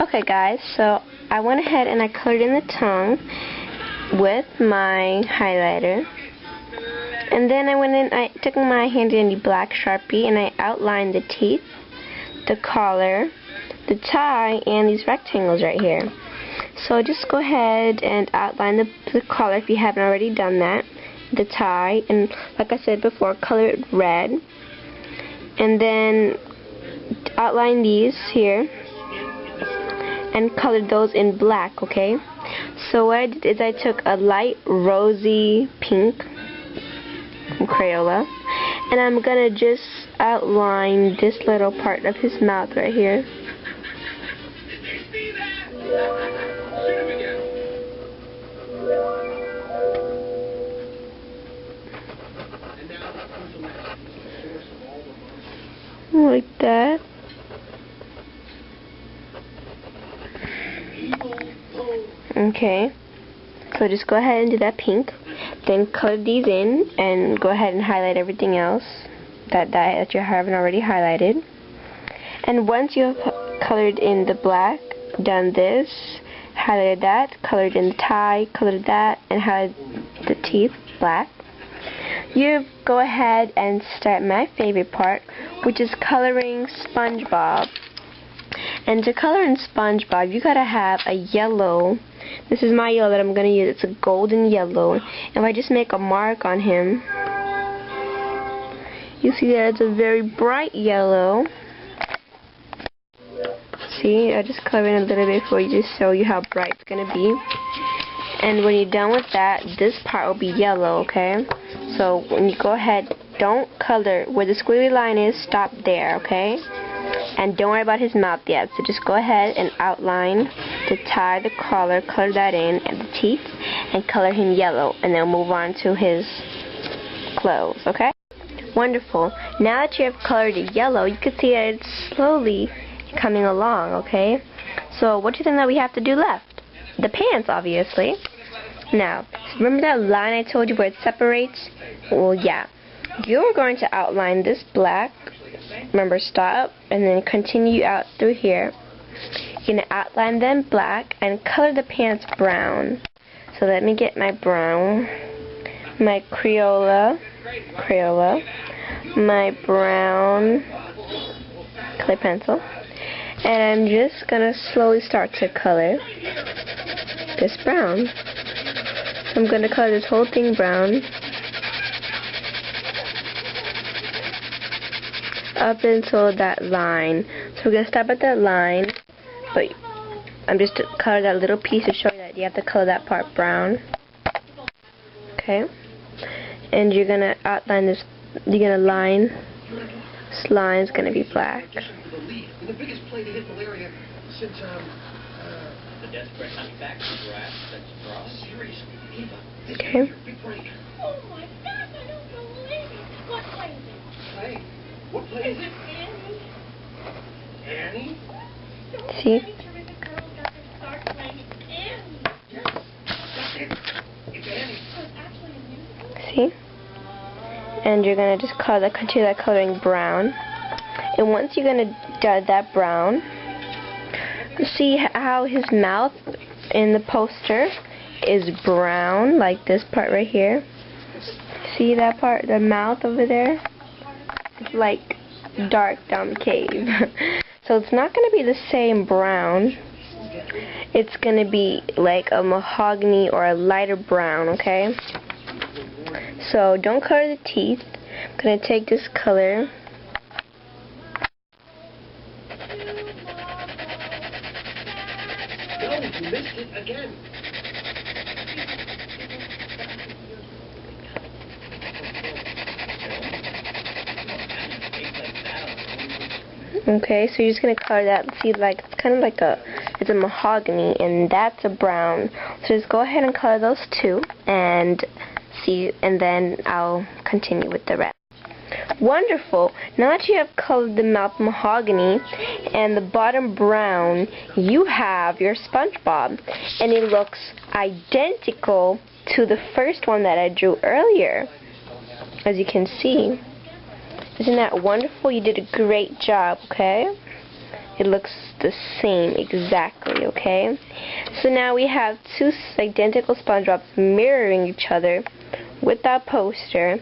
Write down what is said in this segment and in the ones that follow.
Okay guys, so I went ahead and I colored in the tongue with my highlighter. And then I took my handy dandy black Sharpie and I outlined the teeth, the collar, the tie, and these rectangles right here. So just go ahead and outline the collar if you haven't already done that, the tie, and like I said before, color it red. And then outline these here and colored those in black, okay? So what I did is I took a light rosy pink from Crayola, and I'm gonna just outline this little part of his mouth right here. Like that. Okay, so just go ahead and do that pink, then color these in and go ahead and highlight everything else that you haven't already highlighted. And once you have colored in the black, done this, highlighted that, colored in the tie, colored that, and highlighted the teeth black, you go ahead and start my favorite part, which is coloring SpongeBob. And to color in SpongeBob, you gotta have a yellow. This is my yellow that I'm gonna use. It's a golden yellow. And if I just make a mark on him, you see that it's a very bright yellow. See, I just color in a little bit for you to show you how bright it's gonna be. And when you're done with that, this part will be yellow, okay? So when you go ahead, don't color where the squiggly line is. Stop there, okay? And don't worry about his mouth yet. So just go ahead and outline the tie, the collar, color that in, and the teeth, and color him yellow. And then move on to his clothes, okay? Wonderful. Now that you have colored it yellow, you can see that it's slowly coming along, okay? So what do you think that we have to do left? The pants, obviously. Now, remember that line I told you where it separates? Well, yeah. You're going to outline this black. Remember, stop and then continue out through here. You're going to outline them black and color the pants brown. So let me get my brown, my Crayola, my brown color pencil, and I'm just going to slowly start to color this brown. So I'm going to color this whole thing brown up until that line. So we're going to stop at that line, but I'm just to color that little piece to show you that you have to color that part brown. Okay? And you're going to outline this, you're going to line, this line is going to be black. The biggest play to hit malaria since, the desperate manufacturing draft that's across. Seriously, Eva, this is your big break. Oh my gosh, I don't believe it. What play is it? Play? What play is it? Annie? See? Terrific girl doesn't start playing Annie. Yes, that's it. It's Annie. So it's actually a musical? See? And you're going to just color that, continue that coloring brown. And once you're going to do that brown, see how his mouth in the poster is brown, like this part right here. See that part, the mouth over there? It's like dark down the cave. So it's not going to be the same brown. It's going to be like a mahogany or a lighter brown, okay? So don't color the teeth. I'm going to take this color. No, you missed it again. Okay, so you're just going to color that. See, like, it's kind of like it's a mahogany, and that's a brown. So just go ahead and color those two, and see, and then I'll continue with the rest. Wonderful. Now that you have colored the mouth mahogany and the bottom brown, you have your SpongeBob, and it looks identical to the first one that I drew earlier, as you can see. Isn't that wonderful? You did a great job, okay? it looks the same exactly, okay? So now we have two identical SpongeBobs mirroring each other with that poster.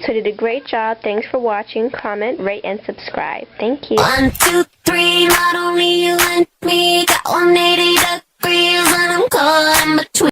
So you did a great job. Thanks for watching. Comment, rate, and subscribe. Thank you. 1, 2, 3, not only you and me, got 180 degrees and I'm caught in between.